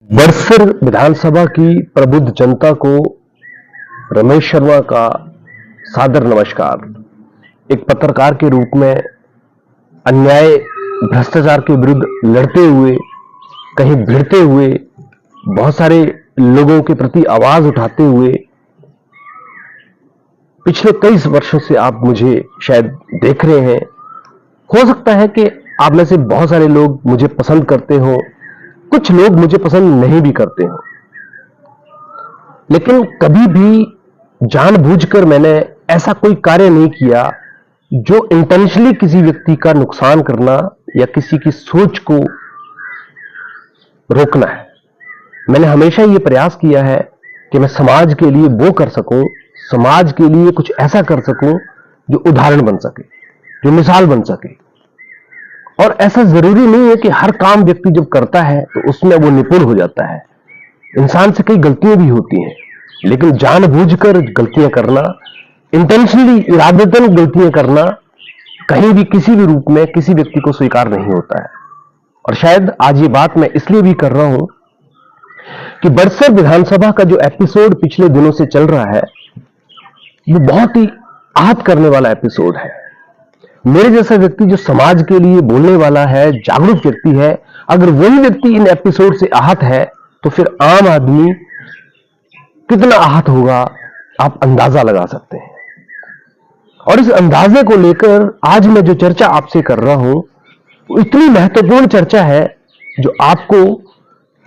बरसर विधानसभा की प्रबुद्ध जनता को रमेश शर्मा का सादर नमस्कार। एक पत्रकार के रूप में अन्याय भ्रष्टाचार के विरुद्ध लड़ते हुए, कहीं भिड़ते हुए, बहुत सारे लोगों के प्रति आवाज उठाते हुए पिछले कई वर्षों से आप मुझे शायद देख रहे हैं। हो सकता है कि आप में से बहुत सारे लोग मुझे पसंद करते हो, कुछ लोग मुझे पसंद नहीं भी करते हो, लेकिन कभी भी जानबूझकर मैंने ऐसा कोई कार्य नहीं किया जो इंटेंशनली किसी व्यक्ति का नुकसान करना या किसी की सोच को रोकना है। मैंने हमेशा यह प्रयास किया है कि मैं समाज के लिए वो कर सकूं, समाज के लिए कुछ ऐसा कर सकूं जो उदाहरण बन सके, जो मिसाल बन सके। और ऐसा जरूरी नहीं है कि हर काम व्यक्ति जब करता है तो उसमें वो निपुण हो जाता है। इंसान से कई गलतियां भी होती हैं, लेकिन जानबूझकर गलतियां करना, इंटेंशनली इरादतन गलतियां करना कहीं भी किसी भी रूप में किसी व्यक्ति को स्वीकार नहीं होता है। और शायद आज ये बात मैं इसलिए भी कर रहा हूं कि बरसर विधानसभा का जो एपिसोड पिछले दिनों से चल रहा है वो बहुत ही आहत करने वाला एपिसोड है। मेरे जैसा व्यक्ति जो समाज के लिए बोलने वाला है, जागरूक व्यक्ति है, अगर वही व्यक्ति इन एपिसोड से आहत है तो फिर आम आदमी कितना आहत होगा आप अंदाजा लगा सकते हैं। और इस अंदाजे को लेकर आज मैं जो चर्चा आपसे कर रहा हूं वो इतनी महत्वपूर्ण चर्चा है जो आपको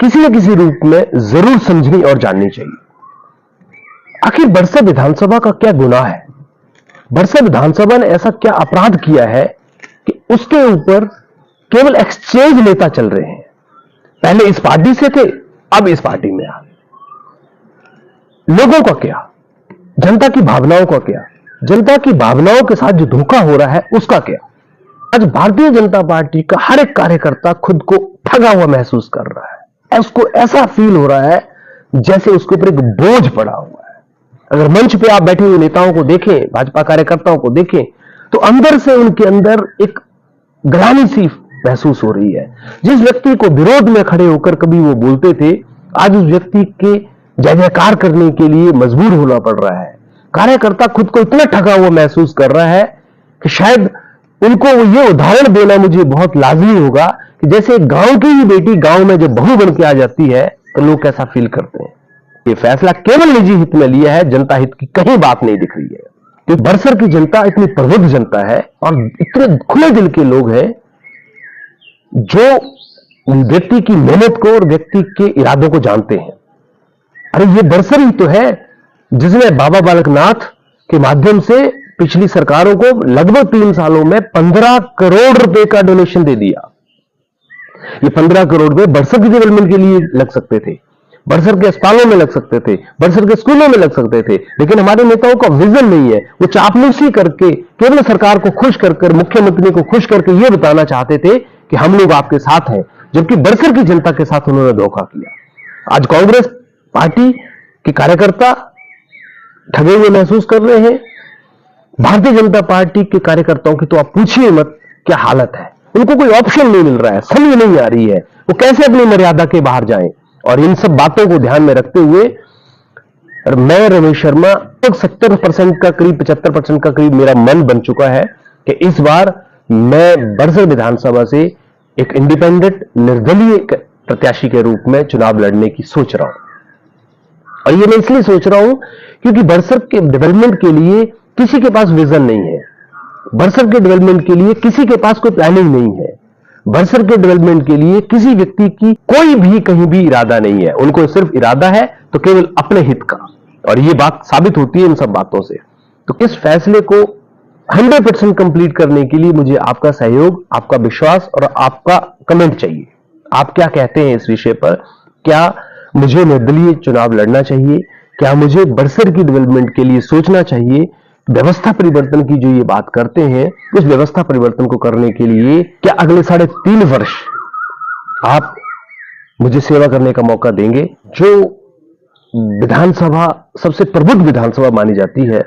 किसी न किसी रूप में जरूर समझनी और जाननी चाहिए। आखिर बरसर विधानसभा का क्या गुनाह है? बरसर विधानसभा ने ऐसा क्या अपराध किया है कि उसके ऊपर केवल एक्सचेंज नेता चल रहे हैं? पहले इस पार्टी से थे, अब इस पार्टी में आ। लोगों का क्या, जनता की भावनाओं का क्या, जनता की भावनाओं के साथ जो धोखा हो रहा है उसका क्या? आज भारतीय जनता पार्टी का हर एक कार्यकर्ता खुद को ठगा हुआ महसूस कर रहा है। उसको ऐसा फील हो रहा है जैसे उसके ऊपर एक बोझ पड़ा हुआ है। अगर मंच पे आप बैठे हुए नेताओं को देखें, भाजपा कार्यकर्ताओं को देखें, तो अंदर से उनके अंदर एक ग्लानि सी महसूस हो रही है। जिस व्यक्ति को विरोध में खड़े होकर कभी वो बोलते थे, आज उस व्यक्ति के जय जयकार करने के लिए मजबूर होना पड़ रहा है। कार्यकर्ता खुद को इतना ठगा हुआ महसूस कर रहा है कि शायद उनको ये उदाहरण देना मुझे बहुत लाजमी होगा कि जैसे गांव की ही बेटी गांव में जब बहू बन के आ जाती है तो लोग कैसा फील करते हैं। ये फैसला केवल निजी हित में लिया है, जनता हित की कहीं बात नहीं दिख रही है। क्योंकि बरसर की जनता इतनी प्रबुद्ध जनता है और इतने खुले दिल के लोग हैं जो व्यक्ति की मेहनत को और व्यक्ति के इरादों को जानते हैं। अरे ये बरसर ही तो है जिसने बाबा बालकनाथ के माध्यम से पिछली सरकारों को लगभग 3 सालों में 15 करोड़ रुपए का डोनेशन दे दिया। ये 15 करोड़ रुपए बरसर की डेवलपमेंट के लिए लग सकते थे, बरसर के अस्पतालों में लग सकते थे, बरसर के स्कूलों में लग सकते थे, लेकिन हमारे नेताओं का विजन नहीं है। वो चापलूसी करके केवल सरकार को खुश कर, मुख्यमंत्री को खुश करके ये बताना चाहते थे कि हम लोग आपके साथ हैं, जबकि बरसर की जनता के साथ उन्होंने धोखा किया। आज कांग्रेस पार्टी के कार्यकर्ता ठगे हुए महसूस कर रहे हैं। भारतीय जनता पार्टी के कार्यकर्ताओं की तो आप पूछिए मत क्या हालत है। उनको कोई ऑप्शन नहीं मिल रहा है, समझ नहीं आ रही है वो कैसे अपनी मर्यादा के बाहर जाएं। और इन सब बातों को ध्यान में रखते हुए मैं रमेश शर्मा 70% का करीब 75% का करीब मेरा मन बन चुका है कि इस बार मैं बरसर विधानसभा से एक इंडिपेंडेंट निर्दलीय प्रत्याशी के रूप में चुनाव लड़ने की सोच रहा हूं। और ये मैं इसलिए सोच रहा हूं क्योंकि बरसर के डेवलपमेंट के लिए किसी के पास विजन नहीं है, बरसर के डेवलपमेंट के लिए किसी के पास कोई प्लानिंग नहीं है, बरसर के डेवलपमेंट के लिए किसी व्यक्ति की कोई भी कहीं भी इरादा नहीं है। उनको सिर्फ इरादा है तो केवल अपने हित का, और ये बात साबित होती है इन सब बातों से। तो इस फैसले को 100% कंप्लीट करने के लिए मुझे आपका सहयोग, आपका विश्वास और आपका कमेंट चाहिए। आप क्या कहते हैं इस विषय पर? क्या मुझे निर्दलीय चुनाव लड़ना चाहिए? क्या मुझे बरसर की डेवलपमेंट के लिए सोचना चाहिए? व्यवस्था परिवर्तन की जो ये बात करते हैं, उस व्यवस्था परिवर्तन को करने के लिए क्या अगले 3.5 वर्ष आप मुझे सेवा करने का मौका देंगे? जो विधानसभा सबसे प्रबुद्ध विधानसभा मानी जाती है,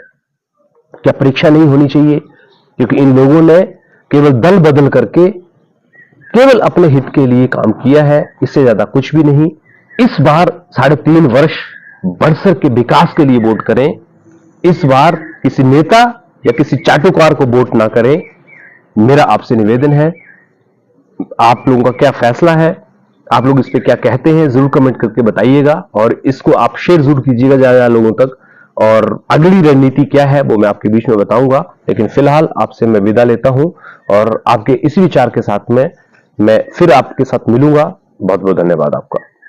क्या परीक्षा नहीं होनी चाहिए? क्योंकि इन लोगों ने केवल दल बदल करके केवल अपने हित के लिए काम किया है, इससे ज्यादा कुछ भी नहीं। इस बार 3.5 वर्ष बड़सर के विकास के लिए वोट करें। इस बार किसी नेता या किसी चाटुकार को वोट ना करें। मेरा आपसे निवेदन है, आप लोगों का क्या फैसला है, आप लोग इस पे क्या कहते हैं, जरूर कमेंट करके बताइएगा और इसको आप शेयर जरूर कीजिएगा ज्यादा लोगों तक। और अगली रणनीति क्या है वो मैं आपके बीच में बताऊंगा, लेकिन फिलहाल आपसे मैं विदा लेता हूं और आपके इसी विचार के साथ में मैं फिर आपके साथ मिलूंगा। बहुत बहुत धन्यवाद आपका।